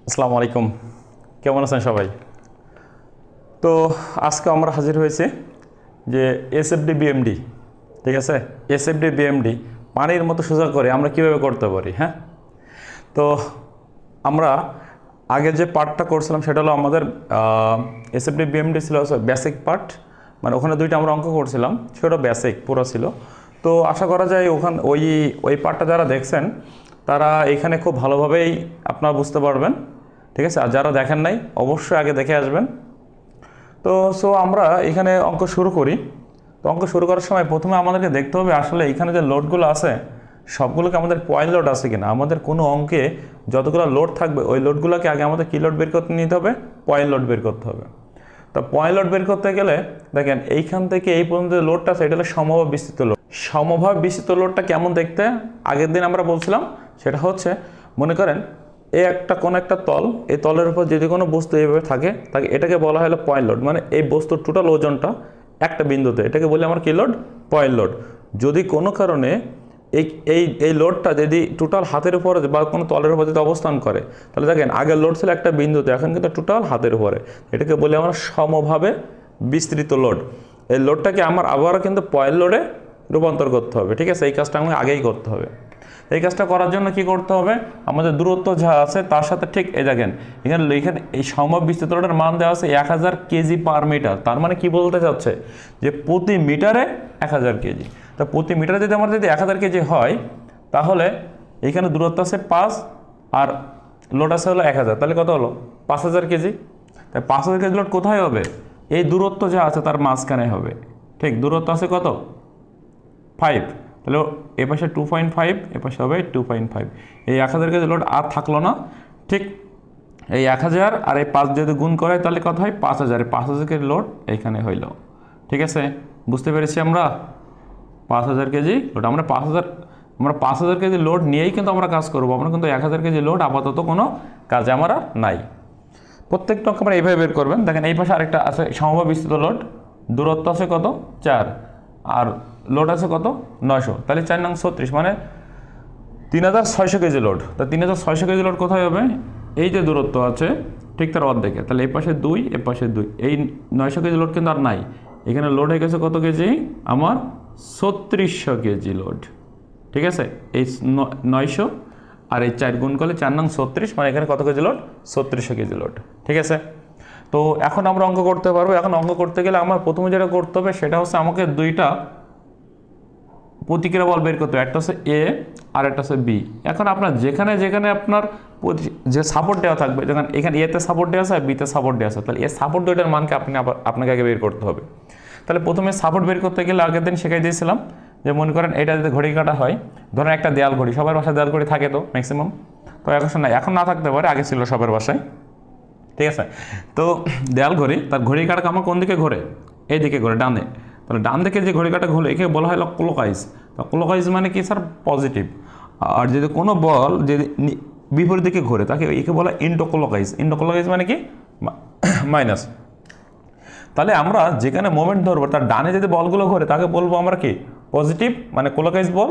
আসসালামু আলাইকুম। কেমন আছেন সবাই? তো আজকে আমরা হাজির হয়েছি যে এসএফডি বিএমডি, ঠিক আছে, এসএফডি বিএমডি পানির মতো সোজা করে আমরা কিভাবে করতে পারি। হ্যাঁ, তো আমরা আগে যে পার্টটা করছিলাম সেটা হলো আমাদের এসএফডি বিএমডি ছিল বেসিক পার্ট, মানে ওখানে দুইটা আমরা অঙ্ক করছিলাম, সেটা বেসিক পুরো ছিল। তো আশা করা যায় ওখানে ওই পার্টটা যারা দেখছেন তারা এখানে খুব ভালোভাবেই আপনারা বুঝতে পারবেন, ঠিক আছে। আর যারা দেখেন নাই অবশ্যই আগে দেখে আসবেন। তো আমরা এখানে অঙ্ক শুরু করি। তো অঙ্ক শুরু করার সময় প্রথমে আমাদেরকে দেখতে হবে আসলে এখানে যে লোডগুলো আছে সবগুলোকে আমাদের পয়েন্ট লোড আছে কিনা। আমাদের কোনো অঙ্কে যতগুলো লোড থাকবে ওই লোডগুলোকে আগে আমাদের কি লোড বের করতে নিতে হবে, পয়েন্ট লোড বের করতে হবে। তো পয়েন্ট লোড বের করতে গেলে দেখেন এইখান থেকে এই পর্যন্ত লোডটা আছে, এটা হলো সমভাবে বিস্তৃত লোড। সমভাবে বিস্তৃত লোডটা কেমন দেখতে আগের দিন আমরা বলছিলাম, সেটা হচ্ছে মনে করেন এই কোনো একটা তল, এই তলের উপর যদি কোনো বস্তু এইভাবে থাকে তাকে এটাকে বলা হলো পয়েন্ট লোড। মানে এই বস্তুর টোটাল ওজনটা একটা বিন্দুতে, এটাকে বলি আমার কি লোড, পয়েন্ট লোড। যদি কোনো কারণে এই এই এই লোডটা যদি টোটাল হাতের উপরে বা কোনো তলের উপর যদি অবস্থান করে, তাহলে দেখেন আগের লোড ছিল একটা বিন্দুতে, এখন কিন্তু টোটাল হাতের উপরে, এটাকে বলি আমরা সমভাবে বিস্তৃত লোড। এই লোডটাকে আমার আবারও কিন্তু পয়েন্ট লোডে রূপান্তর করতে হবে, ঠিক আছে। এই কাজটা আমাকে আগেই করতে হবে। এই কাজটা করার জন্য কি করতে হবে, আমাদের দূরত্ব যা আছে তার সাথে ঠিক এই দেখেন এখানে এই সমভাব বিস্তৃত লোডের মান দেওয়া আছে 1000 কেজি পার মিটার। তার মানে কি বলতে চাচ্ছে যে প্রতি মিটারে 1000 কেজি। তা প্রতি মিটারে যদি আমার যদি 1000 কেজি হয়, তাহলে এখানে দূরত্ব আছে 5 আর লোড আছে হলো 1000, তাহলে কত হলো 5000 কেজি। তাই 5000 কেজি লোড কোথায় হবে, এই দূরত্ব যা আছে তার মাঝখানে হবে। ঠিক দূরত্ব আছে কত 5, তাহলে এ পাশে 2.5, এ পাশে হবে 2.5। এই 1000 কেজি লোড আর থাকলো না। ঠিক এই 1000 আর এই 5 যদি গুণ করে তাহলে কত হয় 5000। 5000 কেজি লোড এইখানে হইল, ঠিক আছে। বুঝতে পেরেছি আমরা 5000 কেজি লোড। আমরা 5000 কেজি লোড নিয়েই কিন্তু আমরা কাজ করবো। আমরা কিন্তু 1000 কেজি লোড আপাতত কোনো কাজে আমরা নাই। প্রত্যেকটা অঙ্ক আমরা এইভাবে বের করবেন। দেখেন এই পাশে আরেকটা আছে সমভাবে বিস্তৃত লোড, দূরত্ব আছে কত 4 আর লোড আছে কত 900, তাহলে 4 নং 36 মানে 3600 কেজি লোড। তা 3600 কেজি লোড কোথায় হবে, এই যে দূরত্ব আছে ঠিক তার অর্ধেকে, তাহলে এই পাশে 2 এ পাশে 2, এই 900 কেজি লোড কিন্তু আর নাই। এখানে লোড হয়ে গেছে কত কেজি, আমার 3600 কেজি লোড, ঠিক আছে। এই 900 আর এই 4 গুণ করলে 4 নং 36, মানে এখানে কত কেজি লোড 3600 কেজি লোড, ঠিক আছে। তো এখন আমরা অঙ্ক করতে পারবো। এখন অঙ্ক করতে গেলে আমার প্রথমে যেটা করতে হবে সেটা হচ্ছে আমাকে দুইটা প্রতিক্রিয়া বল বের করতে হবে, একটা হচ্ছে এ আর একটা হচ্ছে বি। এখন আপনার যেখানে যেখানে আপনার যে সাপোর্ট দেওয়া থাকবে, যেখানে এখানে এতে সাপোর্ট দেওয়া আছে আর বিতে সাপোর্ট দেওয়া আছে, তাহলে এ সাপোর্ট দুইটার মানকে আপনাকে আগে বের করতে হবে। তাহলে প্রথমে সাপোর্ট বের করতে গেলে আগের দিন শিখাই দিয়েছিলাম যে মনে করেন এটা যদি ঘড়ি কাটা হয়, ধরেন একটা দেয়াল ঘড়ি, সবার বাসায় দেয়াল ঘড়ি থাকে তো ম্যাক্সিমাম, তো এখন না থাকতে পারে, আগে ছিল সবার বাসায়, ঠিক আছে। তো দেয়াল ঘড়ি, তার ঘড়ি কাটা আমার কোন দিকে ঘোরে, এই দিকে ঘোরে ডানে। তাহলে ডান দিকে যে ঘড়ি কাটা ঘোরে একে বলা হয় ক্লকওয়াইজ। তো ক্লকওয়াইজ মানে কি স্যার, পজিটিভ। আর যদি কোনো বল যদি বিপরীত দিকে ঘোরে তাকে একে বলা হয় ইন্টোক্লকওয়াইজ। ইন্টোক্লকওয়াইজ মানে কি মাইনাস। তাহলে আমরা যেখানে মোমেন্ট ধরবো তার ডানে যদি বলগুলো ঘোরে তাকে বলবো আমরা কি পজিটিভ মানে ক্লকওয়াইজ বল,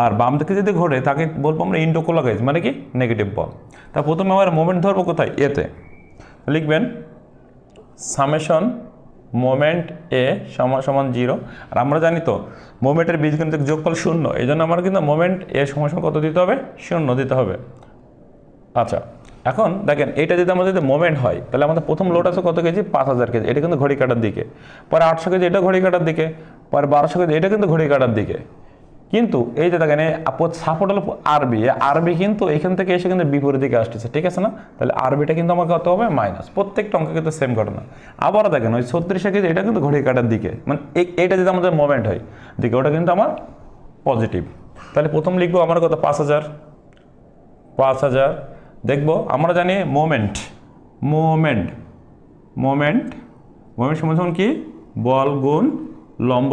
আর বাম দিকে যদি ঘোরে তাকে বলবো আমরা ইন্টোক্লকওয়াইজ মানে কি নেগেটিভ বল। তা প্রথমে আমরা মোমেন্ট ধরবো কোথায়, এতে। লিখবেন সামেশন মোমেন্ট এ সমান সমান 0। আর আমরা জানি তো মোমেন্টের বীজগণিতিক যোগফল 0, এই জন্য আমার কিন্তু মোমেন্ট এ সমান সমান কত দিতে হবে, 0 দিতে হবে। আচ্ছা, এখন দেখেন এইটা যদি আমাদের যদি মোমেন্ট হয় তাহলে আমাদের প্রথম লোড আছে কত কেজি 5000 কেজি, এটা কিন্তু ঘড়ি কাটার দিকে। পরে 800 কেজি এটা ঘড়ি কাটার দিকে, পরে 1200 কেজি এটা কিন্তু ঘড়ি কাটার দিকে। কিন্তু এই যে দেখেন সাপোর্ট হলো আরবি কিন্তু এখান থেকে এসে কিন্তু বিপরীত দিকে আসতেছে, ঠিক আছে না। তাহলে আরবিটা কিন্তু আমার কত হবে মাইনাস। প্রত্যেকটা অঙ্ক কিন্তু সেম ঘটনা। আবারও দেখেন ওই 3600 কেজি এটা কিন্তু ঘড়ি কাটার দিকে, মানে এইটা যদি আমাদের মোমেন্ট হয় দিকে, ওটা কিন্তু আমার পজিটিভ। তাহলে প্রথম লিখবো আমার কত 5000। দেখবো আমরা জানি মোমেন্ট সমান কি বল গুণ লম্ব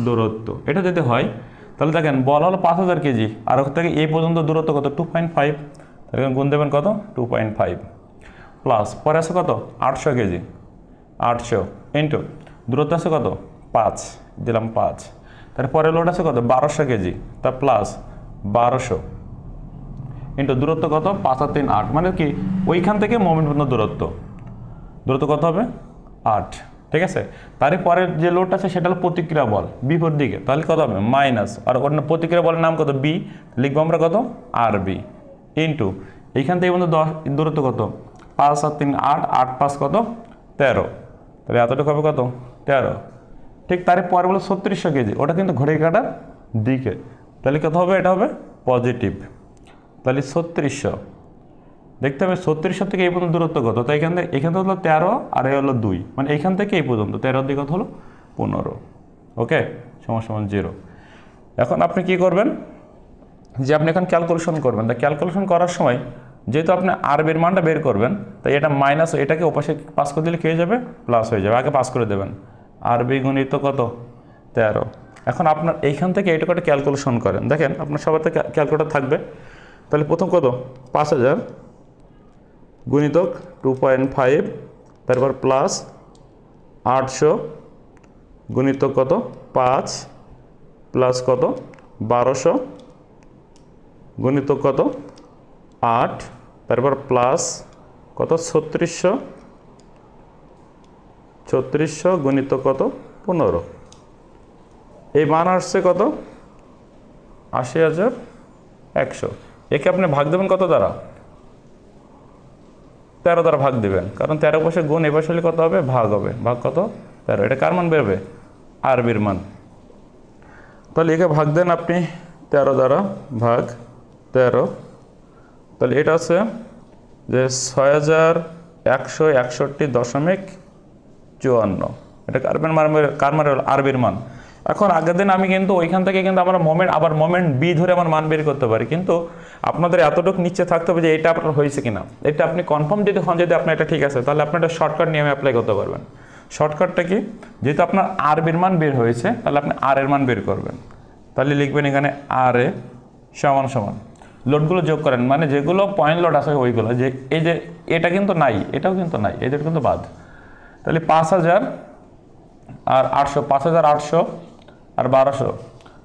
দূরত্ব। এটা যদি হয় তাহলে দেখেন বল হলো 5000 কেজি আর ওখান থেকে এই পর্যন্ত দূরত্ব কত 2.5, তাহলে গুণ দেবেন কত 2.5 প্লাস পরে আছে কত 800 কেজি, 800 ইন্টু দূরত্ব আছে কত 5, দিলাম 5। তারপরে লোড আছে কত 1200 কেজি, তা প্লাস 1200 ইন্টু দূরত্ব কত 5 আর 3 8, মানে কি ওইখান থেকে মোমেন্ট পর্যন্ত দূরত্ব কত হবে 8, ঠিক আছে। তারই পরের যে লোড আছে সেটা হলো প্রতিক্রিয়া বল বিপরীত দিকে, তাহলে কত হবে মাইনাস, আর অন্য প্রতিক্রিয়া বলের নাম কত বি, লিখবো আমরা কত আর বি ইন্টু এইখান থেকে পর্যন্ত 10 দূরত্ব কত 5 আর 3 8, 8 5 কত 13, তাহলে এতটুকু হবে কত 13। ঠিক তার পরে বলো 3600 কেজি, ওটা কিন্তু ঘড়ির কাঁটার দিকে, তাহলে কত হবে এটা হবে পজিটিভ, তাহলে 3600 দেখতে হবে 3600 থেকে এই পর্যন্ত দূরত্ব কত, তো এখান থেকে হলো 13 আর এই হলো 2, মানে এইখান থেকে এই পর্যন্ত 13 দিকে কত হলো 15, ওকে সমান 0। এখন আপনি কি করবেন যে আপনি এখন ক্যালকুলেশন করবেন, তা ক্যালকুলেশন করার সময় যেহেতু আপনি আরবির মানটা বের করবেন, তাই এটা মাইনাস এটাকে ওপাশে পাস করে দিলে কি হয়ে যাবে প্লাস হয়ে যাবে, আগে পাস করে দেবেন আরবি গুণিত কত 13। এখন আপনার এইখান থেকে এইটুকু একটা ক্যালকুলেশন করেন, দেখেন আপনার সবার তো ক্যালকুলেটর থাকবে, তাহলে প্রথম কত 5000 গুণিতক 2.5, তারপর প্লাস 800 গুণিতক কত 5 প্লাস কত 1200 গুণিতক কত 8, তারপর প্লাস কত 3600 গুণিতক কত 15, এই মান আসছে কত 80100। একে আপনি ভাগ দেবেন কত দ্বারা 13 দ্বারা ভাগ দেবেন, কারণ 13 পাশে গুণ এ পাশে হলে কত হবে ভাগ হবে, ভাগ কত 13, এটা কার মান বেরোবে আরবির মান। তাহলে একে ভাগ দেন আপনি 13 দ্বারা ভাগ 13, তাহলে এটা আছে যে 6161.54, এটা কার মান আরবির মান। এখন আগের দিন আমি কিন্তু ওইখান থেকে কিন্তু আমরা মোমেন্ট বি ধরে আমার মান বের করতে পারি, কিন্তু আপনাদের এতটুকু নিচে থাকতে হবে যে এটা আপনার হয়েছে কিনা, এটা আপনি কনফার্ম যদি হন যদি আপনার এটা ঠিক আছে, তাহলে আপনি একটা শর্টকাট নিয়মে অ্যাপ্লাই করতে পারবেন। শর্টকাটটা কি, যেহেতু আপনার আরবির মান বের হয়েছে তাহলে আপনি আর এর মান বের করবেন, তাহলে লিখবেন এখানে আর এ সমান লোডগুলো যোগ করেন, মানে যেগুলো পয়েন্ট লোড আছে ওইগুলো, যে এই যে এটা কিন্তু নাই, এটাও কিন্তু নাই, এদের কিন্তু বাদ, তাহলে 5000 আর 800, 5800 আর 1200,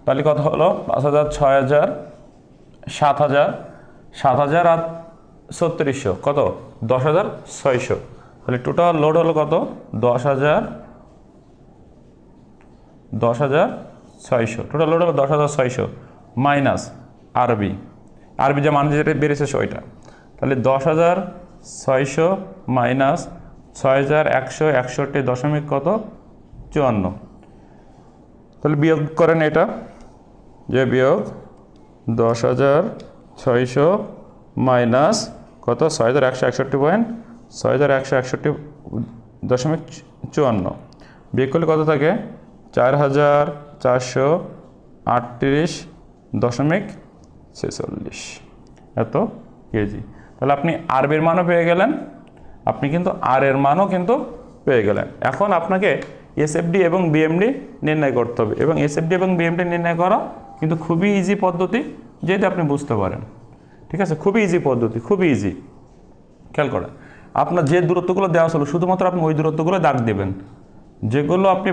তাহলে কত হলো 5000 6000 7000 7000 আর 3600 কত 10600, তাহলে টোটাল লোড হলো কত 10600, টোটাল লোড হলো 10600 মাইনাস আরবি যে মান যেটা বেড়েছে ওইটা, তাহলে 10600 মাইনাস 6161 দশমিক কত 54, তাহলে বিয়োগ করেন এটা, যে বিয়োগ 10600 মাইনাস কত 6161.54 বিয়োগ করলে কত থাকে 4438.46 এত কেজি। তাহলে আপনি আরবির মানও পেয়ে গেলেন, আপনি কিন্তু আর এর মানও কিন্তু পেয়ে গেলেন। এখন আপনাকে এসএফডি এবং বিএমডি নির্ণয় করতে হবে, এবং এসএফডি এবং বিএমডি নির্ণয় করা কিন্তু খুবই ইজি পদ্ধতি, যেটা আপনি বুঝতে পারেন, ঠিক আছে, খুবই ইজি পদ্ধতি, খুবই ইজি। খেয়াল করেন, আপনার যে দূরত্বগুলো দেওয়া ছিল শুধুমাত্র আপনি ওই দূরত্বগুলো দাগ দেবেন, যেগুলো আপনি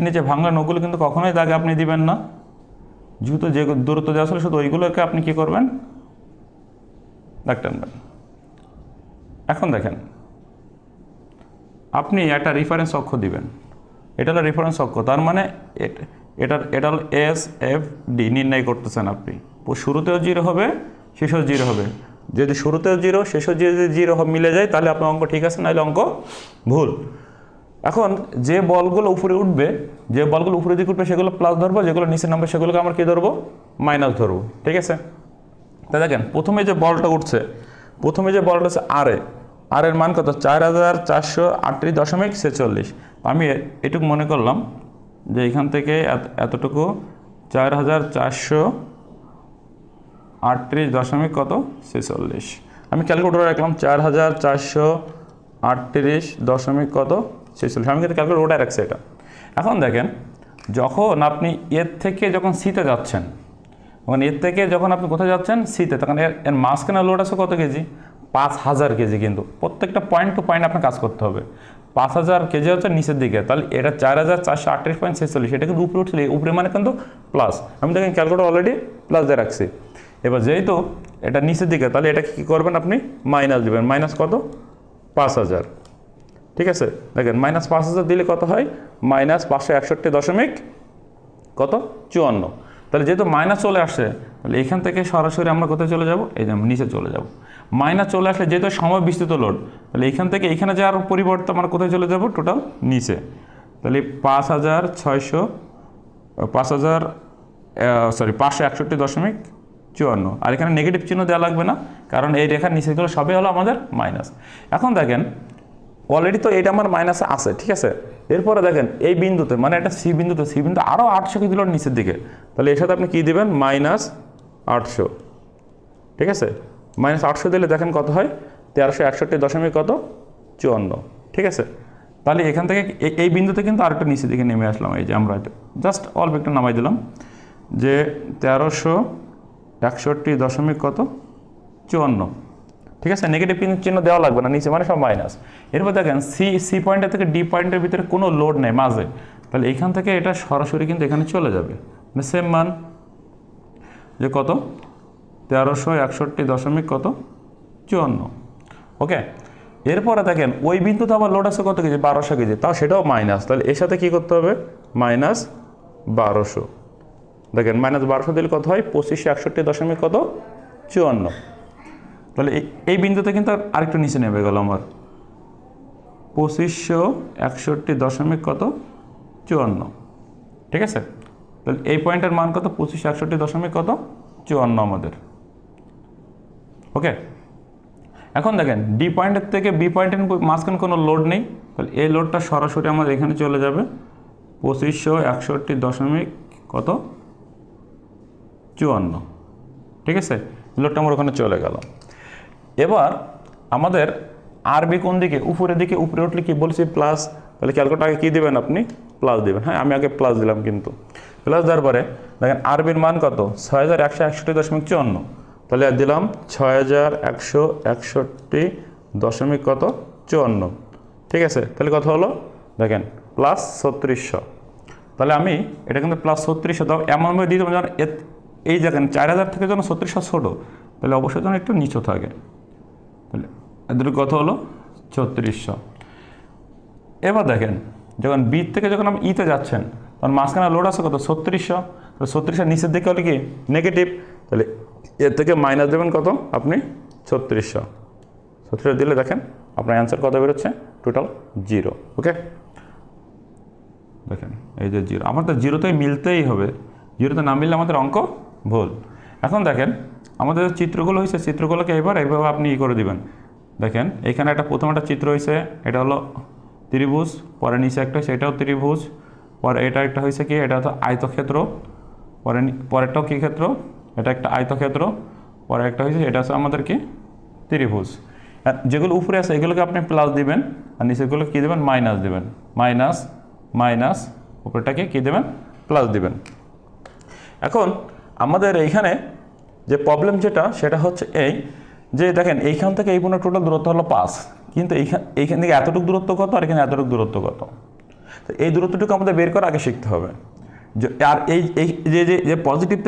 নিজে ভাঙলেন ওগুলো কিন্তু কখনোই দাগে আপনি দিবেন না, যেহেতু যে দূরত্ব দেওয়া ছিল শুধু ওইগুলোকে আপনি কি করবেন দাগ টানবেন। এখন দেখেন, আপনি একটা রেফারেন্স অক্ষ দিবেন, এটা হলো রেফারেন্স অক্ষ, তার মানে এটা হলো এস এফ ডি নির্ণয় করতেছেন আপনি, শুরুতেও 0 হবে শেষেও 0 হবে, যদি শুরুতেও 0 শেষেও যদি 0 মিলে যায় তাহলে আপনার অঙ্ক ঠিক আছে, নাহলে অঙ্ক ভুল। এখন যে বলগুলো উপরে উঠবে, যে বলগুলো উপরে দিকে উঠবে সেগুলো প্লাস ধরবো, যেগুলো নিচে নামবে সেগুলোকে আমরা কী ধরবো মাইনাস ধরবো, ঠিক আছে। তাই দেখেন প্রথমে যে বলটা উঠছে, হচ্ছে আর এর মান কত 4438.46, আমি এটুকু মনে করলাম যে এখান থেকে এতটুকু 4438 কত 46, আমি ক্যালকুলেটরে রাখলাম 4438 কত 46, আমি কিন্তু ক্যালকুলেটর রাখছি এটা। এখন দেখেন, যখন আপনি এর থেকে যখন সিতে যাচ্ছেন, তখন এর থেকে যখন আপনি কোথায় যাচ্ছেন সিতে, তখন এর মাঝখানে লোড আছে কত কেজি 5000 কেজি, কিন্তু প্রত্যেকটা পয়েন্ট টু পয়েন্ট আপনার কাজ করতে হবে। 5000 কেজি হচ্ছে নিচের দিকে, তাহলে এটা 4438.46, এটা কিন্তু উপরে উঠছিল, উপরে মানে কিন্তু প্লাস, আমি দেখেন ক্যালকুলেটর অলরেডি প্লাস দিয়ে রাখছি। এবার যেহেতু এটা নিচের দিকে, তাহলে এটা কী করবেন আপনি মাইনাস দেবেন। মাইনাস কত? 5000। ঠিক আছে, দেখেন মাইনাস 5000 দিলে কত হয়? মাইনাস 561 দশমিক কত? 54। তাহলে যেহেতু মাইনাস চলে আসছে, তাহলে এখান থেকে সরাসরি আমরা কোথায় চলে যাব? এই যে নিচে চলে যাব। মাইনাস চলে আসলে যেহেতু সময় বিস্তৃত লোড, তাহলে এখান থেকে এখানে যাওয়ার পরিবর্তে আমরা কোথায় চলে যাব? টোটাল নিচে। তাহলে 561.54। আর এখানে নেগেটিভ চিহ্ন দেওয়া লাগবে না, কারণ এই রেখার নিচেগুলো সবই হলো আমাদের মাইনাস। এখন দেখেন অলরেডি তো এটা আমার মাইনাসে আছে, ঠিক আছে। এরপরে দেখেন এই বিন্দুতে, মানে এটা সি বিন্দু আরও 800 কি দিল নিচের দিকে, তাহলে এর সাথে আপনি কী দেবেন? -800। ঠিক আছে, -800 দিলে দেখেন কত হয়? 1361 দশমিক কত? 54। ঠিক আছে, তাহলে এখান থেকে এই বিন্দুতে কিন্তু আরেকটা নিচের দিকে নেমে আসলাম। এই যে আমরা জাস্ট অল্প একটু নামাই দিলাম যে 1361 দশমিক কত? 54। ঠিক আছে, নেগেটিভ চিহ্ন দেওয়া লাগবে না নিচে, মানে সব মাইনাস। এরপর দেখেন সি পয়েন্টের থেকে ডি পয়েন্টের ভিতরে কোনো লোড নেই মাঝে, তাহলে এখান থেকে এটা সরাসরি কিন্তু এখানে চলে যাবে, মানে সেম মান যে কত? 1361 দশমিক কত? 54। ওকে, এরপরে দেখেন ওই বিন্দুতে আবার লোড আছে কত কেজি? 1200 কেজি, তাও সেটাও মাইনাস। তাহলে এর সাথে কী করতে হবে? -1200। দেখেন -1200 দিলে কত হয়? 2561 দশমিক কত? 54। তাহলে এই বিন্দুতে কিন্তু আরেকটু নিচে নেমে গেল আমার 2561 দশমিক কত? 54। ঠিক আছে, তাহলে এই পয়েন্টের মান কত? 2561 দশমিক কত? 54 আমাদের। ওকে, এখন দেখেন ডি পয়েন্টের থেকে বি পয়েন্টের মাঝখানে কোনো লোড নেই, তাহলে এই লোডটা সরাসরি আমাদের এখানে চলে যাবে 2561 দশমিক কত? 54। ঠিক আছে, লোডটা আমার ওখানে চলে গেল। এবার আমাদের আরবি কোন দিকে? উপরের দিকে। উপরে উঠলে কি বলছি? প্লাস। তাহলে ক্যালকুলেটর আগে কী দেবেন আপনি? প্লাস দেবেন। হ্যাঁ, আমি আগে প্লাস দিলাম, কিন্তু প্লাস দেওয়ার পরে দেখেন আরবির মান কত? 6161 দশমিক 54। তাহলে দিলাম 6161 দশমিক কত? 54। ঠিক আছে, তাহলে কত হলো? দেখেন প্লাস 3600। তাহলে আমি এটা কিন্তু প্লাস 3600 দাও এমনভাবে দিয়ে দেবো যেন এই দেখেন 4000 থেকে যেন 3600 ছোটো, তাহলে অবশ্যই যেন একটু নিচু থাকে। তাহলে এদের কত হলো? 3600। এবার দেখেন যখন বি থেকে যখন আপনি ইতে যাচ্ছেন, তখন মাঝখানে লোড আছে কত? 3600। তো 3600 নিচের দিকে হলে কি? নেগেটিভ। তাহলে এর থেকে মাইনাস দেবেন কত আপনি? 3600। 3600 দিলে দেখেন আপনার অ্যান্সার কত বেরোচ্ছে? টোটাল 0। ওকে, দেখেন এই যে 0, আমার তো 0তেই মিলতেই হবে। 0তে না মিললে আমাদের অঙ্ক ভুল। এখন দেখেন আমাদের চিত্রগুলো হয়েছে, চিত্রগুলোকে এবার এইভাবে আপনি করে দিবেন। দেখেন এখানে প্রথম একটা চিত্র হয়েছে, এটা হলো ত্রিভুজ, পরে নিচে একটা হয়েছে এটাও ত্রিভুজ, পরে এটা একটা হয়েছে কি? এটা তো আয়তক্ষেত্র, পরেরটাও কী ক্ষেত্র? এটা একটা আয়তক্ষেত্র, পরে একটা হয়েছে এটা হচ্ছে আমাদের কি? ত্রিভুজ। আর যেগুলো উপরে আছে এগুলোকে আপনি প্লাস দিবেন, আর নিচেগুলো কী দেবেন? মাইনাস দেবেন। মাইনাস উপরেটাকে কী দেবেন? প্লাস দিবেন। এখন আমাদের এইখানে যে প্রবলেম সেটা হচ্ছে এই যে দেখেন এইখান থেকে এই পর্যন্ত টোটাল দূরত্ব হলো 5, কিন্তু এইখান থেকে এতটুকু দূরত্ব কত আর এখানে এতটুকু দূরত্ব কত? তো এই দূরত্বটুকু আমাদের বের করে আগে শিখতে হবে। আর এই যে পজিটিভ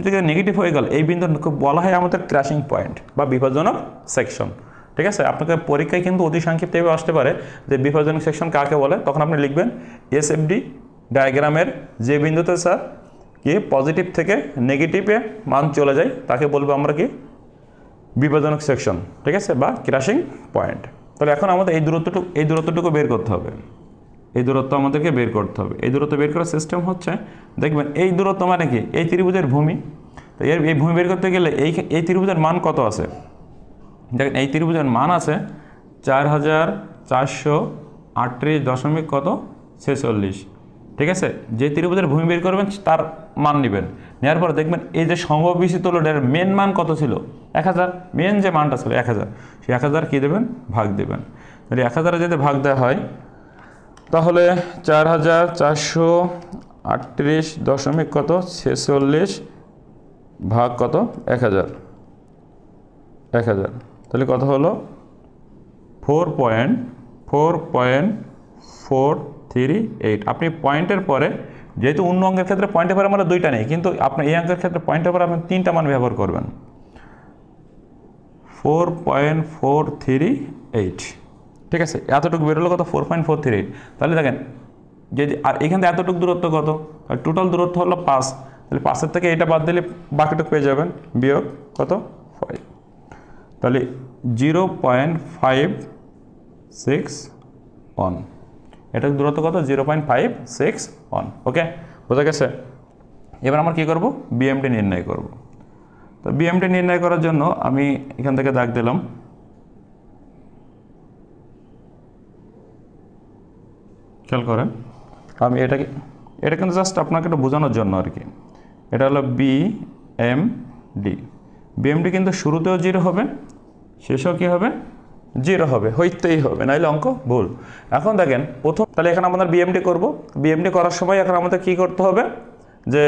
থেকে নেগেটিভ হয়ে গেল, এই বিন্দু বলা হয় আমাদের ক্র্যাশিং পয়েন্ট বা বিভাজনক সেকশন। ঠিক আছে, আপনাকে পরীক্ষায় কিন্তু অতি সংক্ষিপ্ত এভাবে আসতে পারে যে বিভাজনক সেকশন কাকে বলে। তখন আপনি লিখবেন এসএফডি ডায়াগ্রামের যে বিন্দুতে স্যার কি পজিটিভ থেকে নেগেটিভে মান চলে যায় তাকে বলবো আমরা কি? বিভাজনক সেকশন। ঠিক আছে, বা ক্র্যাশিং পয়েন্ট। তাহলে এখন আমাদের এই দূরত্বটুকু বের করতে হবে। এই দূরত্ব আমাদেরকে বের করতে হবে। এই দূরত্ব বের করার সিস্টেম হচ্ছে, দেখবেন এই দূরত্ব মানে কি? এই ত্রিভুজের ভূমি। তো এই ভূমি বের করতে গেলে এই ত্রিভুজের মান কত আছে? দেখেন এই ত্রিভুজের মান আছে 4438 দশমিক কত? 46। ঠিক আছে, যে ত্রিভুজের ভূমি বের করবেন তার মান নেবেন। নেওয়ার পর দেখবেন এই যে সমবিষিত লোডের মেন মান কত ছিল? 1000। মেন যে মানটা ছিল 1000, সেই 1000 কী দেবেন? ভাগ দেবেন। তাহলে 1000 যদি ভাগ দেওয়া হয় তাহলে 4438 দশমিক কত? 46 ভাগ কত? 1000। তাহলে কত হলো? 4.438। আপনি পয়েন্টের পরে যেহেতু অন্য অঙ্কের ক্ষেত্রে পয়েন্টের পরে আমরা দুইটা নেই, কিন্তু আপনার এই অঙ্কের ক্ষেত্রে পয়েন্টের পরে আপনি তিনটা মান ব্যবহার করবেন। 4.438, ঠিক আছে, এতটুকু বেরোলো কত? 4.438। তাহলে দেখেন যে আর এখান থেকে এতটুকু দূরত্ব কত? টোটাল দূরত্ব হলো 5, তাহলে 5-এর থেকে এটা বাদ দিলে বাকিটুকু পেয়ে যাবেন, বিয়োগ কত? 5। তাহলে 0.561, এটার দূরত্ব কত? 0.561। ওকে, বোঝা গেছে? এবার আমরা কী করব? বিএমডি নির্ণয় করব। তো বিএমডি নির্ণয় করার জন্য আমি এখান থেকে দাগ দিলাম। খেয়াল করেন, আমি এটা কিন্তু জাস্ট আপনাকে একটু বোঝানোর জন্য আর কি। এটা হলো বিএমডি। বিএমডি কিন্তু শুরুতেও 0 হবে, শেষেও কী হবে? 0 হবে, হইতেই হবে, নাহলে অঙ্ক ভুল। এখন দেখেন প্রথম, তাহলে এখানে আমাদের বিএমডি করব। বিএমডি করার সময় এখন আমাদের কী করতে হবে? যে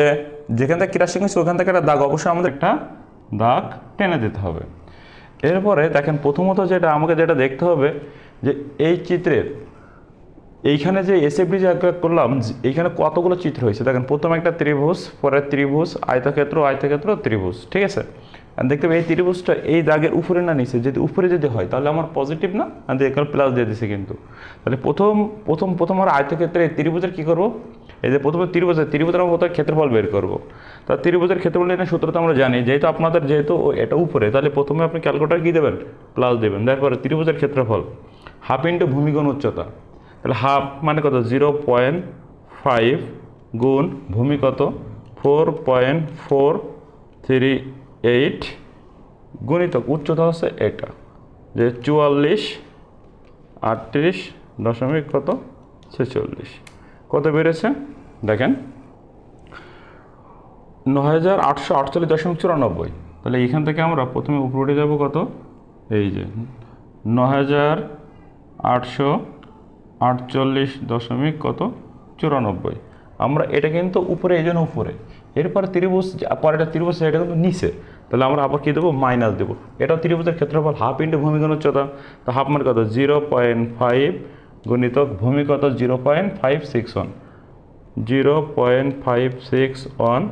যেখান থেকে ক্রাশিং হয়েছে ওখান থেকে একটা দাগ, অবশ্যই আমাদের একটা দাগ টেনে দিতে হবে। এরপরে দেখেন প্রথমত আমাকে যেটা দেখতে হবে যে এই চিত্রের এইখানে যে এসএফডি জায়গা করলাম, এইখানে কতগুলো চিত্র হয়েছে দেখেন। প্রথম একটা ত্রিভুজ, পরে ত্রিভুজ, আয়তক্ষেত্র, আয়তক্ষেত্র, ত্রিভুজ, ঠিক আছে। আর দেখতে পাই এই ত্রিভুজটা এই দাগের উপরে না নিচে, যদি উপরে যদি হয় তাহলে আমার পজিটিভ না, আর এখানে প্লাস দিয়ে দিছে কিন্তু। তাহলে প্রথম আমরা আয়তক্ষেত্রে এই ত্রিভুজের কী করবো? এই যে প্রথমে ত্রিভুজের আমরা প্রথমে ক্ষেত্রফল বের করবো। তা ত্রিভুজের ক্ষেত্রফল নিয়ে সূত্রটা আমরা জানি, যেহেতু আপনাদের যেহেতু এটা উপরে, তাহলে প্রথমে আপনি ক্যালকুলেটার কী দেবেন? প্লাস দেবেন। তারপরে ত্রিভুজের ক্ষেত্রফল হাফ ইন্টু ভূমিগুণ উচ্চতা, তাহলে হাফ মানে কত? 0.5 গুণ ভূমি কত? 4.438 গুণিতক উচ্চতা হচ্ছে এটা, যে 44 38 কত? 46। কত বেড়েছে দেখেন? 9848.94। তাহলে এখান থেকে আমরা প্রথমে উপরে যাব কত? এই যে 9848 কত? 94। আমরা এটা কিন্তু উপরে, এই জন্য উপরে। এরপরে ত্রিভুজ, পরে এটা ত্রিভুজ, এটা কিন্তু নিচে, তাহলে আমরা আবার কী দেবো? মাইনাস দেবো। এটাও ত্রিভুজের ক্ষেত্রফল হাফ ইন্টু ভূমিগুণ উচ্চতা, তো হাফ মানে কত? 0.5 গুণিতক ভূমি কত? 0.561, 0.561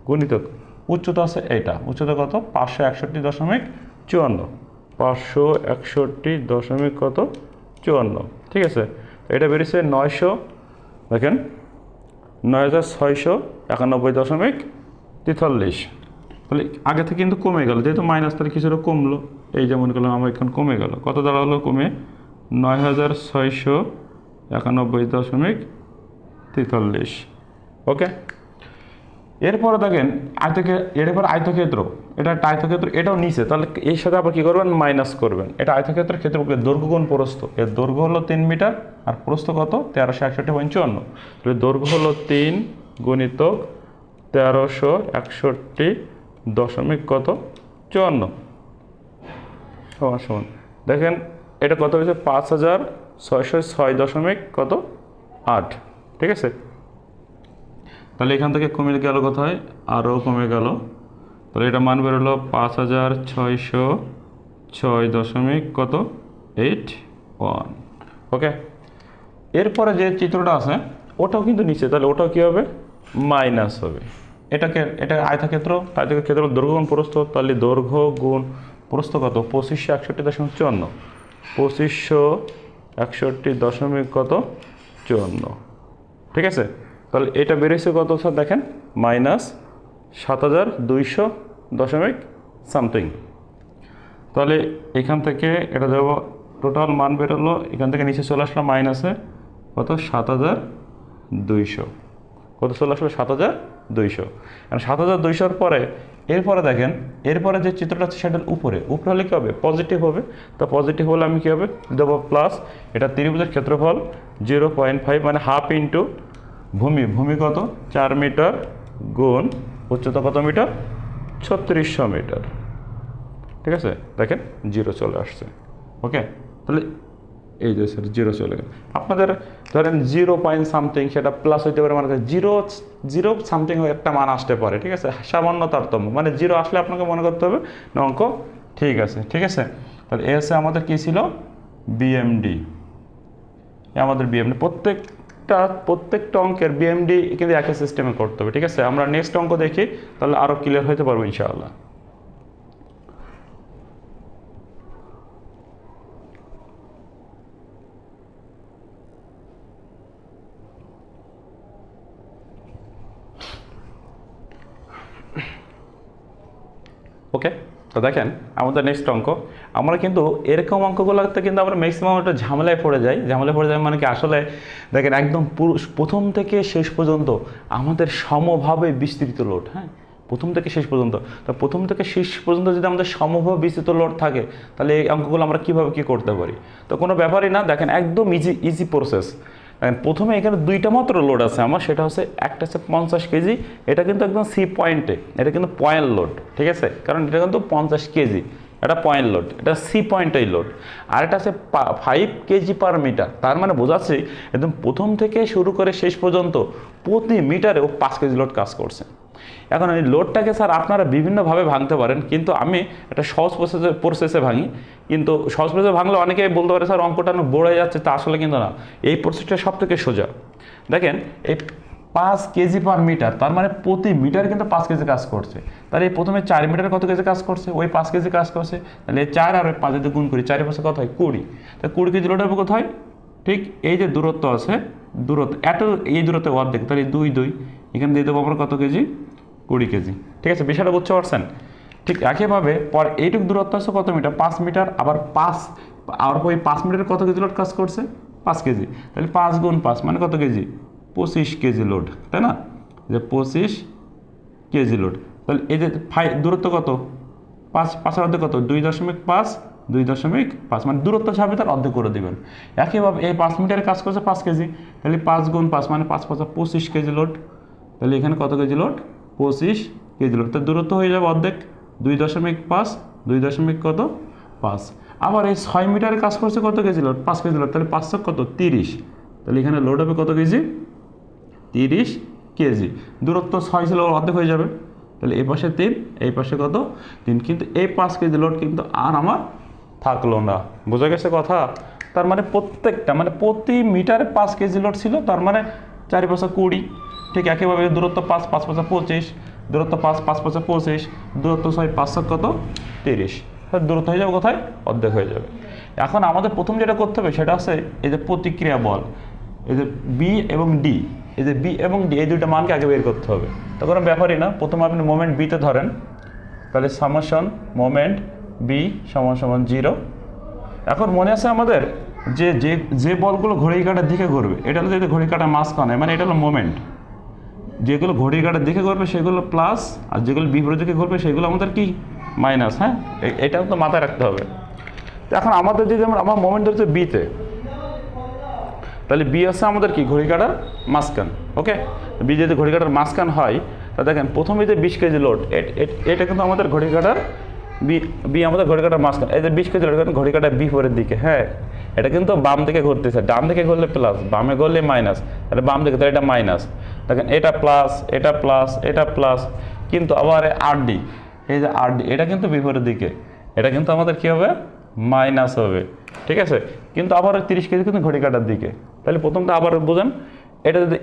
গুণিতক উচ্চতা আছে এইটা, উচ্চতা কত? 561.54, 561 কত? 54, ঠিক আছে। এটা বেরিয়েছে 900, দেখেন 9691.43। তাহলে আগে থেকে কিন্তু কমে গেল, যেহেতু মাইনাস, তাহলে কিছুটা কমলো। এই যেমন করলাম আমার এখন কমে গেল, কত দাঁড়ালো? কমে 9691.43। ওকে, এরপরে দেখেন এরপর আয়তক্ষেত্র, এটা একটা আয়তক্ষেত্র, এটাও নিচে, তাহলে এর সাথে আবার কী করবেন? মাইনাস করবেন। এটা আয়তক্ষেত্রের ক্ষেত্রফল দৈর্ঘ্য গুণ প্রস্থ, এর দৈর্ঘ্য হলো 3 মিটার আর প্রস্থ কত? 1361.54। তাহলে দৈর্ঘ্য হলো 3 গুণিতক 1361 কত? 54 সমান। দেখেন এটা কত হয়েছে? 5606 কত? 8, ঠিক আছে। তাহলে এখান থেকে কমে গেল কোথায়? আরও কমে গেল। তাহলে এটা মান বেরোলো 5606 কত? 81। ওকে, এরপরে যে চিত্রটা আছে ওটাও কিন্তু নিচে, তাহলে ওটাও কী হবে? মাইনাস হবে। এটা আয়তক্ষেত্র, আয়তক্ষেত্র দৈর্ঘ্য গুণ প্রস্থ, তাহলে দৈর্ঘ্য গুণ প্রস্থ কত? 2561.54, 2561 কত? 54, ঠিক আছে। তাহলে এটা বেরিয়েছে কত স্যার? দেখেন -7200 সামথিং। তাহলে এখান থেকে এটা দেব, টোটাল মান বেরোলো, এখান থেকে নিচে চলে আসলো মাইনাসে কত? 7200। কত চলে আসলো? 7200। আর 7200-র পরে এরপরে দেখেন, এরপরে যে চিত্রটা আছে সেটার উপরে হলে কী হবে? পজিটিভ হবে। তো পজিটিভ হলে আমি কী হবে? দেবো প্লাস। এটা ত্রিভুজের ক্ষেত্রফল 0.5 মানে হাফ ইন্টু ভূমি কত? 4 মিটার গুণ উচ্চতা কত মিটার? 3600 মিটার, ঠিক আছে। দেখেন 0 চলে আসছে। ওকে, তাহলে এই যে স্যার 0 চলে গেল। আপনাদের ধরেন 0 পয়েন্ট সামথিং, সেটা প্লাস হইতে পারে, মানে 0 সামথিং একটা মান আসতে পারে, ঠিক আছে। সামান্য তারতম্য, মানে 0 আসলে আপনাকে মনে করতে হবে না অঙ্ক ঠিক আছে, ঠিক আছে। তাহলে এ হচ্ছে আমাদের কী ছিল? বিএমডি। আমাদের বিএমডি প্রত্যেক প্রত্যেকটা অঙ্কের বিএমডি কিন্তু একই সিস্টেমে করতে হবে, ঠিক আছে। আমরা নেক্সট অঙ্ক দেখি, তাহলে আরও ক্লিয়ার হতে পারবো ইনশাআল্লাহ। ওকে, তো দেখেন আমাদের নেক্সট অঙ্ক, আমরা কিন্তু এরকম অঙ্কগুলোতে কিন্তু আমরা ম্যাক্সিমাম একটা ঝামেলায় পড়ে যাই। মানে কি, আসলে দেখেন একদম প্রথম থেকে শেষ পর্যন্ত আমাদের সমভাবে বিস্তৃত লোড, হ্যাঁ, প্রথম থেকে শেষ পর্যন্ত। তো প্রথম থেকে শেষ পর্যন্ত যদি আমাদের সমভাবে বিস্তৃত লোড থাকে, তাহলে এই অঙ্কগুলো আমরা কীভাবে কী করতে পারি? তো কোনো ব্যাপারই না, দেখেন একদম ইজি প্রসেস। প্রথমে এখানে দুইটা মাত্র লোড আছে আমার, সেটা হচ্ছে একটা হচ্ছে 50 কেজি, এটা কিন্তু একদম সি পয়েন্টে, এটা কিন্তু পয়েন্ট লোড, ঠিক আছে, কারণ এটা কিন্তু 50 কেজি, এটা পয়েন্ট লোড, এটা সি পয়েন্টেই লোড। আর এটা আছে 5 কেজি পার মিটার, তার মানে বোঝাচ্ছি একদম প্রথম থেকে শুরু করে শেষ পর্যন্ত প্রতি মিটারে ও 5 কেজি লোড কাজ করছে। এখন এই লোডটাকে স্যার আপনারা বিভিন্নভাবে ভাঙতে পারেন, কিন্তু আমি একটা সহজ প্রসেসে ভাঙি। কিন্তু সহজ প্রসেসে ভাঙলে অনেকেই বলতে পারে স্যার অঙ্কটা বড়ে যাচ্ছে, তা আসলে কিন্তু না, এই প্রসেসটা সব থেকে সোজা। দেখেন এই 5 কেজি পার মিটার, তার মানে প্রতি মিটার কিন্তু 5 কেজি কাজ করছে। তাহলে এই প্রথমে 4 মিটার কত কেজি কাজ করছে? ওই 5 কেজি কাজ করছে। তাহলে 4 আর 5 যদি গুণ করি, 4 পাশে কত হয়? 20। তাহলে 20 কেজি লোড হবে কোথায়? ঠিক এই যে দূরত্ব আছে, দূরত্ব এত, এই দূরত্বে অর্ধেক, তাহলে 2 এখানে দিয়ে দেবো আমরা কত কেজি? 20 কেজি, ঠিক আছে, বিষয়টা বুঝতে পারছেন? ঠিক একইভাবে পর এইটুকু দূরত্ব আছে কত মিটার? 5 মিটার। আবার ওই 5 মিটার কত কেজি লোড কাজ করছে? 5 কেজি। তাহলে 5 গুণ 5 মানে কত কেজি? 25 কেজি লোড, তাই না? যে 25 কেজি লোড। তাহলে এই যে দূরত্ব কত? 5 অর্ধেক কত? 2.5 মানে দূরত্ব ছাড়বে তার অর্ধেক করে দেবেন। একইভাবে এই 5 মিটারে কাজ করছে 5 কেজি, তাহলে 5 গুণ 5 মানে 5 5 25 কেজি লোড। তাহলে এখানে কত কেজি লোড? 25 KG load. তার দূরত্ব হয়ে যাবে অর্ধেক, 2.5 আবার এই 6 মিটারে কাজ করছে কত কেজি লোড? 5 KG load. তাহলে 5 কত? 30। তাহলে এখানে লোড হবে কত কেজি? 30 কেজি। দূরত্ব 6 ছিল, অর্ধেক হয়ে যাবে। তাহলে এই পাশে 3, এই পাশে কত? 3। কিন্তু এই 5 কেজি লোড কিন্তু আর আমার থাকলো না। বোঝা গেছে কথা? তার মানে প্রত্যেকটা, মানে প্রতি মিটারে 5 কেজি লোড ছিল, তার মানে 4 5 20। ঠিক একইভাবে দূরত্ব 5 5 5 25, দূরত্ব 5 5 5 25, দূরত্ব 6 5 কত? 30। দূরত্ব হয়ে যাবে কোথায়? অর্ধেক হয়ে যাবে। এখন আমাদের প্রথম যেটা করতে হবে সেটা হচ্ছে এই যে প্রতিক্রিয়া বল, এই যে বি এবং ডি, এই যে বি এবং ডি, এই দুইটা মানকে আগে বের করতে হবে। তো কোনো ব্যাপারই না, প্রথমে আপনি মোমেন্ট বিতে ধরেন, তাহলে সামেশন মোমেন্ট বি সমান 0। এখন মনে আছে আমাদের যে যে বলগুলো ঘড়ির কাঁটার দিকে ঘুরবে, এটা হলো যদি ঘড়ির কাঁটার মাঝখানে, মানে এটা হলো মোমেন্ট। যেগুলো ঘড়ির কাঁটার দিকে ঘুরবে সেগুলো প্লাস, আর যেগুলো বিপরীত দিকে ঘুরবে সেগুলো আমাদের কি? মাইনাস। হ্যাঁ, এটাও তো মাথায় রাখতে হবে। তো এখন আমাদের যদি আমার মোমেন্ট ধরছে বিতে, তাহলে বি আছে আমাদের কি? ঘড়ি কাঁটার মাঝখান। ওকে, বি যদি ঘড়ি কাঁটার মাঝখান হয়, তা দেখেন প্রথমে যে 20 কেজি লোড, এটা কিন্তু আমাদের ঘড়ি কাঁটার বি আমাদের ঘড়ি কাঁটার মাঝখান। এই যে 20 কেজি লোড কিন্তু ঘড়ি কাঁটার বিপরীতের দিকে। হ্যাঁ, এটা কিন্তু বাম দিকে ঘুরতেছে, ডান দিকে ঘুরলে প্লাস, বামে ঘুরলে মাইনাস। তাহলে বাম দিকে, তাহলে এটা মাইনাস। দেখেন এটা প্লাস, এটা প্লাস, এটা প্লাস, কিন্তু আবার আরডি, এই যে আরডি, এটা কিন্তু বিপরীত দিকে, এটা কিন্তু আমাদের কী হবে? মাইনাস হবে, ঠিক আছে। কিন্তু আবার 30 কেজি কিন্তু ঘড়ি কাঁটার দিকে। তাহলে প্রথমটা আবার বোঝেন,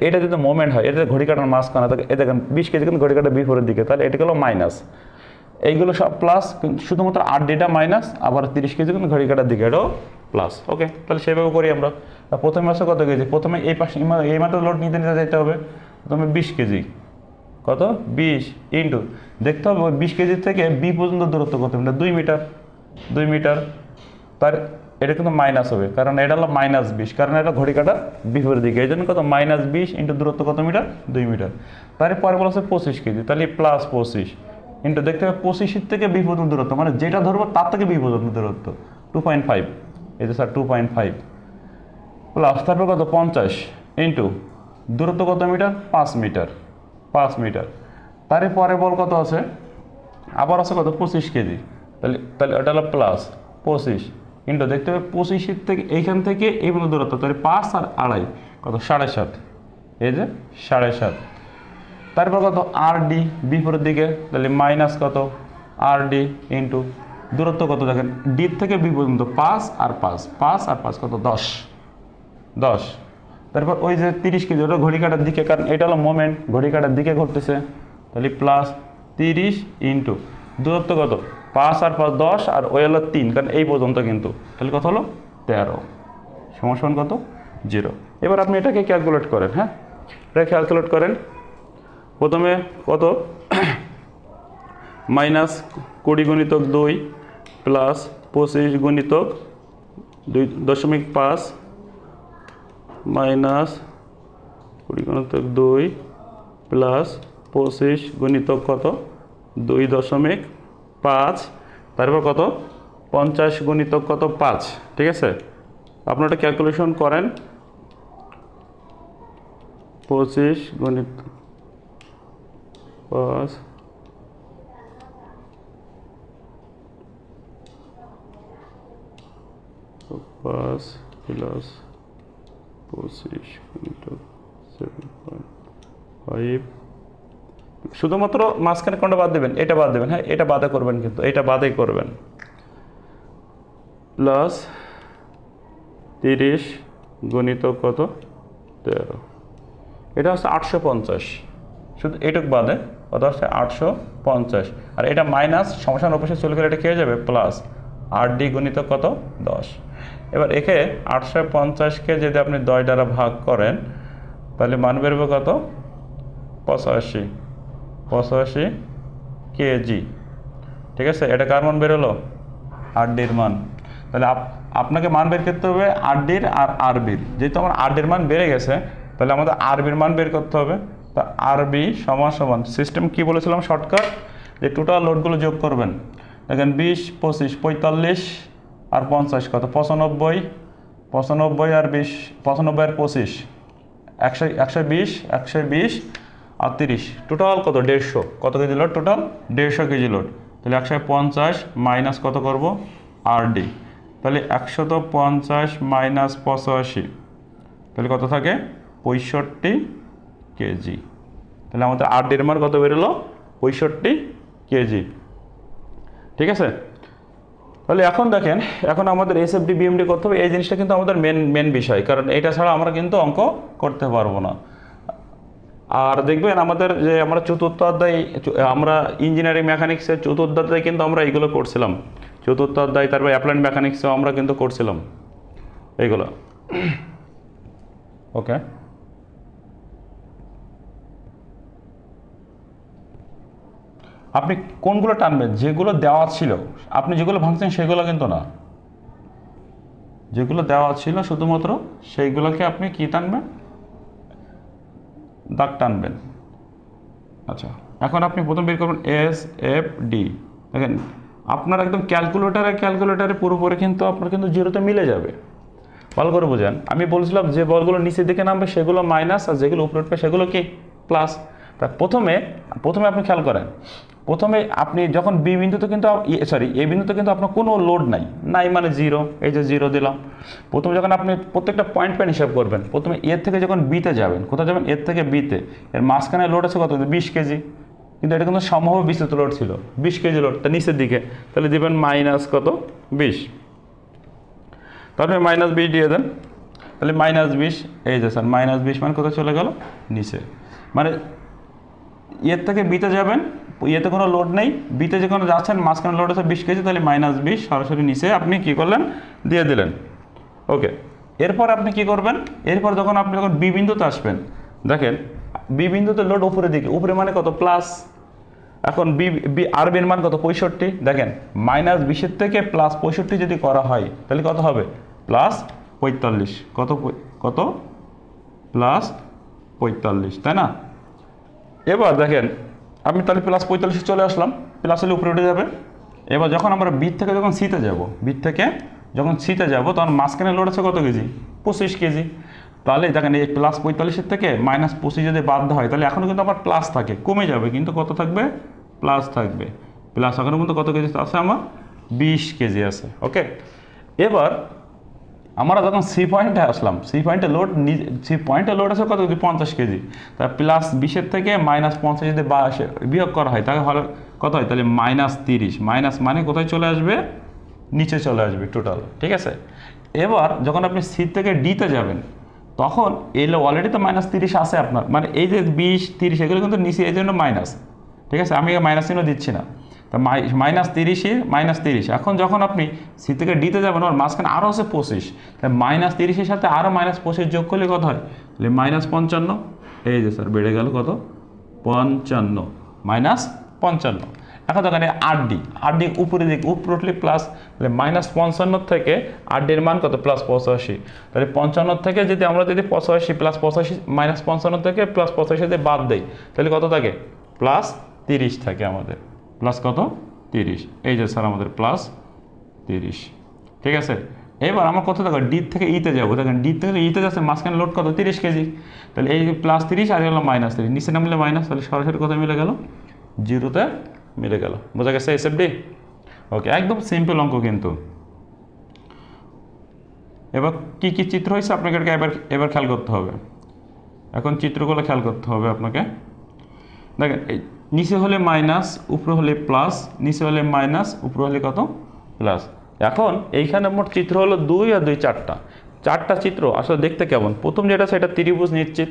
এটা যদি মোমেন্ট হয়, এটা ঘড়ি কাঁটার মাঝখানে, এই দেখেন 20 কেজি কিন্তু ঘড়ি কাঁটার বিপরীত দিকে, তাহলে এটা হলো মাইনাস। এইগুলো সব প্লাস, শুধুমাত্র 8 ডেটা মাইনাস, আবার 30 কেজি কিন্তু ঘড়ি কাঁটার দিকে, এটাও প্লাস। ওকে, তাহলে সেভাবে করি আমরা। প্রথমে আছে কত কেজি? প্রথমে এই পাশে এই মাত্র লোড নিতে যেতে হবে। প্রথমে 20 কেজি, কত? 20 ইন্টু, দেখতে হবে 20 কেজি থেকে বি পর্যন্ত দূরত্ব কত মিটার? 2 মিটার। 2 মিটার, তার এটা কিন্তু মাইনাস হবে, কারণ এটা হলো -20, কারণ এটা ঘড়ি কাঁটার বিপরীত দিকে, এই জন্য কত? -20 ইন্টু দূরত্ব কত মিটার? 2 মিটার। তারপরে বলা হচ্ছে 25 কেজি, তাহলে +25 ইন্টু, দেখতে হবে 25 থেকে বি পর্যন্ত দূরত্ব, মানে যেটা ধরবো তার থেকে বি পর্যন্ত দূরত্ব 2.5, এই যে স্যার 2.5 প্লাস, তারপর কত? 50 ইন্টু দূরত্ব কত মিটার? 5 মিটার। 5 মিটার। তারপরে বল কত আছে? আবার আছে কত? 25 কেজি। তাহলে এটা হলো +25 ইন্টু, দেখতে হবে 25 থেকে এইখান থেকে এই পর্যন্ত দূরত্ব, তাহলে 5 আর 2.5 কত? 7.5, এই যে 7.5। তারপর কত? আরডি বিপরীত দিকে, তাহলে মাইনাস কত? আরডি ইন্টু দূরত্ব কত? দেখেন ডি থেকে বি পর্যন্ত 5 আর 5 কত? 10। তারপর ওই যে 30 কেজি ওটা ঘড়ি কাটার দিকে, কারণ এটা হলো মোমেন্ট, ঘড়ি কাটার দিকে ঘুরতেছে, তাহলে প্লাস 30 ইন্টু দূরত্ব কত 5 আর 5 10 আর ওই হলো 3, কারণ এই পর্যন্ত কিন্তু, তাহলে কত হলো 13 সমান কত 0। এবার আপনি এটাকে ক্যালকুলেট করেন। হ্যাঁ, এটা ক্যালকুলেট করেন। প্রথমে কত মাইনাস 20 গুণিতক 2 প্লাস 25 গুণিতক 2.5 মাইনাস 20 গুণিতক 2 প্লাস 25 গুণিতক কত 2.5, তারপর কত 50 গুণিতক কত 5। ঠিক আছে, আপনারা এটা ক্যালকুলেশন করেন। 25 গুণিত 5 প্লাস 25 গুণিতক 7.5, শুধুমাত্র মাঝখানে কোনটা বাদ দেবেন, এটা বাদ দেবেন। হ্যাঁ, এটা বাদে করবেন, কিন্তু এটা বাদেই করবেন। প্লাস 30 গুণিতক কত 13, এটা হচ্ছে 850, শুধু এটুক বাদে কত হচ্ছে 850, আর এটা মাইনাস সমস্যার অপশে চলে গেলে এটা কে হয়ে যাবে প্লাস 8d গুণিতক কত 10। এবার একে 850কে যদি আপনি 10 দ্বারা ভাগ করেন তাহলে মান বেরোবে কত 85 কেজি। ঠিক আছে, এটা কার মান বেরোলো 8dর মান। তাহলে আপনাকে মান বের করতে হবে 8dর আর আরবির। যেহেতু আমার 8dর মান বেড়ে গেছে তাহলে আমাদের আরবির মান বের করতে হবে। তা আরবি সমান সমান সিস্টেম কি বলেছিলাম শর্টকাট, যে টোটাল লোডগুলো যোগ করবেন। দেখেন 20 25 45 আর 50 কত 95 আর 20 95 আর 25 120 আর 30, টোটাল কত 150। কত KG load total 150 KG load. তাহলে 150 মাইনাস কত করব আরডি, তাহলে 150 মাইনাস 85, তাহলে কত থাকে 65 কেজি। তাহলে আমাদের আরডির মান কত বেরোলো 65 কেজি। ঠিক আছে, তাহলে এখন দেখেন, এখন আমাদের এসএফডি বিএমডি করতে হবে। এই জিনিসটা কিন্তু আমাদের মেন বিষয়, কারণ এটা ছাড়া আমরা কিন্তু অঙ্ক করতে পারবো না। আর দেখবেন আমাদের যে আমরা চতুর্থ অধ্যায়, আমরা ইঞ্জিনিয়ারিং মেকানিক্সের চতুর্থ অধ্যায় কিন্তু আমরা এইগুলো করছিলাম। চতুর্থ অধ্যায় তারপর অ্যাপ্লাইড মেকানিক্সেও আমরা কিন্তু করছিলাম এইগুলো। ওকে, আপনি কোনগুলো টানবেন, যেগুলো দেওয়া ছিল। আপনি যেগুলো ভাঙছেন সেগুলো কিন্তু না, যেগুলো দেওয়া ছিল শুধুমাত্র সেইগুলোকে আপনি কি টানবেন, দাগ টানবেন। আচ্ছা, এখন আপনি প্রথম বের করবেন এসএফডি। দেখেন আপনার একদম ক্যালকুলেটারে পুরোপুরি কিন্তু আপনার কিন্তু জিরোতে মিলে যাবে। ভালো করে বোঝেন, আমি বলছিলাম যে বলগুলো নিচের দিকে নামবে সেগুলো মাইনাস, আর যেগুলো উপরে উঠবে সেগুলো কি প্লাস। তা প্রথমে আপনি খেয়াল করেন, প্রথমে আপনি যখন বি বিন্দুতে কিন্তু এ বিন্দুতে কিন্তু আপনার কোনো লোড নাই মানে জিরো, এই যে জিরো দিলাম। প্রথমে যখন আপনি প্রত্যেকটা পয়েন্ট হিসাব করবেন, প্রথমে এর থেকে যখন বিতে যাবেন, কোথায় যাবেন এর থেকে বিতে, এর মাঝখানে লোড আছে কত 20 কেজি, কিন্তু এটা কিন্তু সমভাবে বিস্তৃত লোড ছিল 20 কেজি লোড, তা নিচের দিকে, তাহলে দেবেন মাইনাস কত 20, তারপরে মাইনাস 20 দিয়ে দেন, তাহলে মাইনাস 20, এই যে স্যার মাইনাস 20 মানে কোথায় চলে গেল নিচে, মানে এর থেকে বিতে যাবেন, ইয়েতে কোনো লোড নেই, বিতে যখন যাচ্ছেন মাঝখানে লোড আছে 20 কেজি, তাহলে মাইনাস 20 সরাসরি নিচে আপনি কি করলেন দিয়ে দিলেন। ওকে, এরপর আপনি কি করবেন, এরপর যখন বি বিন্দুতে আসবেন, দেখেন বি বিন্দুতে লোড উপরের দিকে, উপরে মানে কত প্লাস। এখন আরবির মান কত 65, দেখেন মাইনাস 20 থেকে প্লাস 65 যদি করা হয় তাহলে কত হবে প্লাস 45, কত প্লাস 45, তাই না। এবার দেখেন আমি তাহলে প্লাস 45 চলে আসলাম, প্লাস হলে উপরে উঠে যাবে। এবার যখন আমরা বি থেকে যখন সিতে যাব, তখন মাঝখানে লোড আছে কত কেজি 25 কেজি। তাহলে দেখেন এই প্লাস 45 থেকে মাইনাস 25 যদি বাদ হয় তাহলে এখনও কিন্তু আমার প্লাস থাকে, কমে যাবে কিন্তু কত থাকবে প্লাস থাকবে। প্লাস এখনও কিন্তু কত কেজি আছে আমার 20 কেজি আছে। ওকে, এবার আমরা যখন সি পয়েন্টে আসলাম, সি পয়েন্টে লোড আছে কত 50 কেজি, তা প্লাস 20 থেকে মাইনাস 50 যদি বিয়োগ করা হয় তাহলে কত হয়, তাহলে মাইনাস 30, মাইনাস মানে কোথায় চলে আসবে নিচে চলে আসবে টোটাল। ঠিক আছে, এবার যখন আপনি সি থেকে ডিতে যাবেন, তখন এলো অলরেডি তো -30 আছে আপনার, মানে এই যে 20 30 এগুলো কিন্তু নিচে, এই জন্য মাইনাস, ঠিক আছে, আমি মাইনাস চিহ্ন দিচ্ছি না। তা -30 এখন যখন আপনি সি থেকে ডিতে যাবেন ওর মাঝখানে আরও আছে 25, তাই -30 সাথে আরও -25 যোগ করলে কত হয়, তাহলে -55। এই যে স্যার বেড়ে গেল কত, 55, -55। এখন দেখেন 8D উপরে দিক উপরে উঠলে প্লাস, তাহলে -55 থেকে 8D এর মান কত, +85। তাহলে 55 থেকে যদি আমরা যদি 85 +85 -55 থেকে +85 যদি বাদ দেই, তাহলে কত থাকে, +30 থাকে আমাদের, প্লাস কত 30। এই যে স্যার আমাদের +30, ঠিক আছে। এবার আমার কত দেখো ডি থেকে ইতে যাবো, দেখেন ডি থেকে ইতে যাচ্ছে মাঝখানে লোড কত 30 কেজি, তাহলে এই +30 আর হলো -30, নিচে নামলে মাইনাস, তাহলে সরাসরি কত মিলে গেল, 0-তে মিলে গেল। বোঝা গেছে এসএফডি? ওকে, একদম সিম্পল অঙ্ক কিন্তু। এবার কি কি চিত্র হয়েছে আপনাকে এবার খেয়াল করতে হবে। এখন চিত্রগুলো খেয়াল করতে হবে আপনাকে। দেখেন এই নিচে হলে মাইনাস, উপরে হলে প্লাস, নিচে হলে মাইনাস, উপরে হলে কত, প্লাস। এখন এইখানে মোট চিত্র হলো 2 আর 2 চারটা চিত্র আসলে দেখতে কেমন। প্রথম যেটা সেটা ত্রিভুজ নিশ্চিত।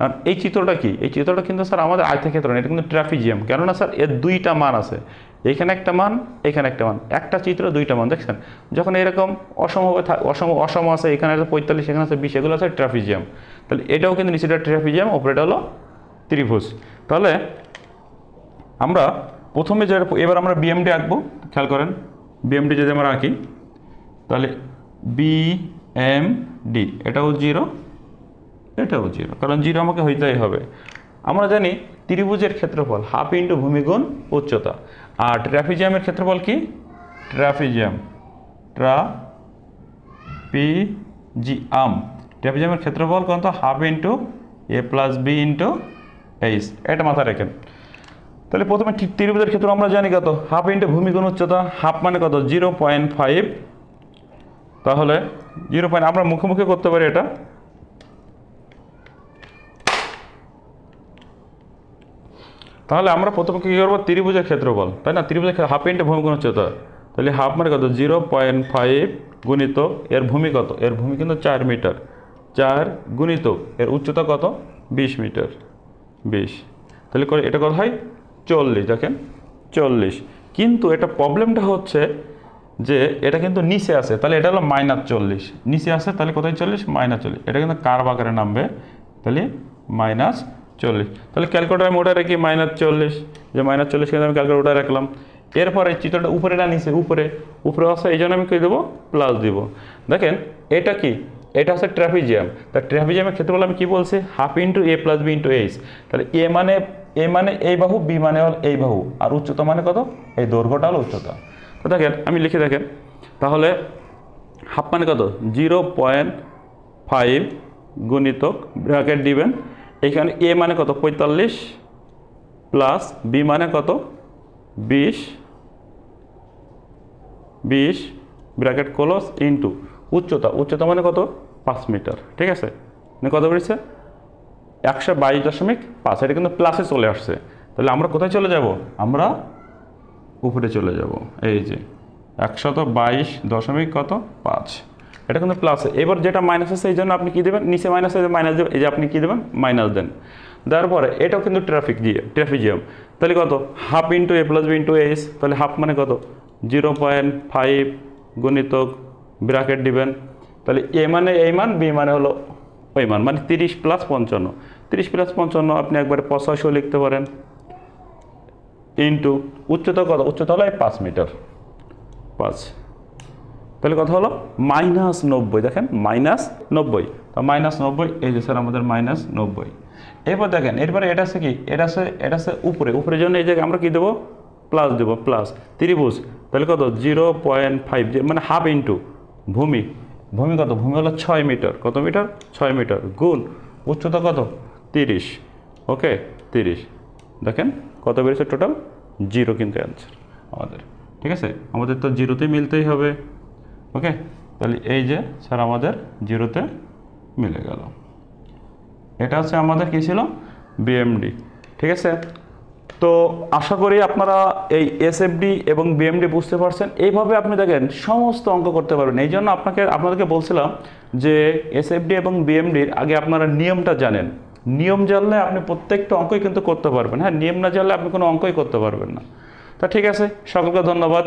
আর এই চিত্রটা কি, এই চিত্রটা কিন্তু স্যার আমাদের আয়তক্ষেত্র না, এটা কিন্তু ট্রাপিজিয়াম। কেননা স্যার এর 2টা মান আছে, এইখানে একটা মান, এখানে একটা মান, একটা চিত্র 2টা মান। দেখছেন যখন এরকম অসমভাবে অসম আছে, এখানে আছে 45, এখানে আছে 20, এগুলো আছে ট্রাপিজিয়াম। তাহলে এটাও কিন্তু নিচেটা ট্রাপিজিয়াম, ওপরেটা হলো ত্রিভুজ। তাহলে আমরা প্রথমে যে এবার আমরা বিএমডি আঁকবো, খেয়াল করেন বিএমডি যদি আমরা আঁকি, তাহলে বিএমডি এটাও 0, এটাও 0, কারণ 0 আমাকে হইতেই হবে। আমরা জানি ত্রিভুজের ক্ষেত্রফল হাফ ইন্টু ভূমি গুণ উচ্চতা, আর ট্রাপিজিয়ামের ক্ষেত্রফল কি, ট্রাপিজিয়ামের ক্ষেত্রফল কত, half into a + b into h, এটা মাথায় রাখেন। তাহলে প্রথমে ত্রিভুজের ক্ষেত্রে আমরা জানি কত, হাফ ইন্টু ভূমি গুণ উচ্চতা, হাফ মানে কত 0.5, তাহলে 0. আমরা মুখে করতে পারি এটা। তাহলে আমরা প্রথমে কী করবো, ত্রিভুজের ক্ষেত্রফল, তাই না, ত্রিভুজের হাফ ইন্টু ভূমি গুণ উচ্চতা, তাহলে হাফ মানে কত 0.5 গুণিত এর ভূমি কত, এর ভূমি কিন্তু 4 মিটার, 4 গুণিত এর উচ্চতা কত 20 মিটার, 20, তাহলে এটা কত হয় 40। দেখেন 40, কিন্তু এটা প্রবলেমটা হচ্ছে যে এটা কিন্তু নিচে আছে, তাহলে এটা হলো -40, নিচে আছে তাহলে কোথায় 40, -40, এটা কিন্তু কার্ভ আকারে নামবে, তাহলে -40। তাহলে ক্যালকুলেটার আমি ওটা রাখি -40, যে -40 কিন্তু আমি ক্যালকুলেটার রাখলাম। এরপরে চিত্রটা উপরে না নিচে, উপরে আছে, এই জন্য আমি কী দেবো, প্লাস দিব। দেখেন এটা কি, এটা হচ্ছে ট্রাপিজিয়াম, তা ট্রাপিজিয়ামের ক্ষেত্রফল আমি কী বলছি, half into a + b into h। তাহলে এ মানে এই বাহু, বি মানে হল এই বাহু, আর উচ্চতা মানে কত, এই দৈর্ঘ্যটা হলো উচ্চতা। তো দেখেন আমি লিখে দেখেন, তাহলে হাফ মানে কত 0.5 গুণিতক ব্র্যাকেট দিবেন, এখানে এ মানে কত 45 প্লাস বি মানে কত 20 ব্র্যাকেট ক্লোজ ইন্টু উচ্চতা মানে কত 5 মিটার, ঠিক আছে, মানে কত বেরিয়েছে 122.5, এটা কিন্তু প্লাসে চলে আসছে। তাহলে আমরা কোথায় চলে যাব, আমরা উপরে চলে যাব, এই যে 122.5, এটা কিন্তু প্লাসে। এবার যেটা মাইনাস আছে এই জন্য আপনি কী দেবেন, নিচে মাইনাস আছে মাইনাস দেবেন, এই যে আপনি কী দেবেন মাইনাস দেন, দেওয়ার পরে এটাও কিন্তু ট্রাপিজিয়াম, তাহলে কত half into a + b into h, তাহলে হাফ মানে কত 0.5 গুণিতক ব্র্যাকেট দিবেন, তাহলে এ মানে এই মান, বি মানে হলো ওই মান, মানে 30 + 55, 30 + 55 আপনি একবারে 85 লিখতে পারেন, ইন্টু উচ্চতা কত, উচ্চতা হলো 5 মিটার, 5, তাহলে কত হলো -90। দেখেন -90, তো -90, এই যে স্যার আমাদের -90। এরপর দেখেন এরপরে এটা আছে কি, এটা আছে উপরের জন্য এই জায়গায় আমরা কি দেবো, প্লাস দেবো, প্লাস ত্রিভুজ, তাহলে কত 0.5, মানে হাফ ইন্টু ভূমি কত, ভূমি হলো 6 মিটার, কত মিটার 6 মিটার, গুণ উচ্চতা কত 30, ওকে 30। দেখেন কত বেরিয়েছে টোটাল 0, কিন্তু অ্যান্সার আমাদের, ঠিক আছে, আমাদের তো 0-তে মিলতেই হবে, ওকে। তাহলে এই যে স্যার আমাদের 0-তে মিলে গেল। এটা হচ্ছে আমাদের কী ছিল, বিএমডি, ঠিক আছে। তো আশা করি আপনারা এই এসএফডি এবং বিএমডি বুঝতে পারছেন। এইভাবে আপনি দেখেন সমস্ত অঙ্ক করতে পারবেন। এই জন্য আপনাদেরকে বলছিলাম যে এসএফডি এবং বিএমডির আগে আপনারা নিয়মটা জানেন। নিয়ম জানলে আপনি প্রত্যেকটা অঙ্কই কিন্তু করতে পারবেন। হ্যাঁ, নিয়ম না জানলে আপনি কোনো অঙ্কই করতে পারবেন না। তা ঠিক আছে, সকলকে ধন্যবাদ।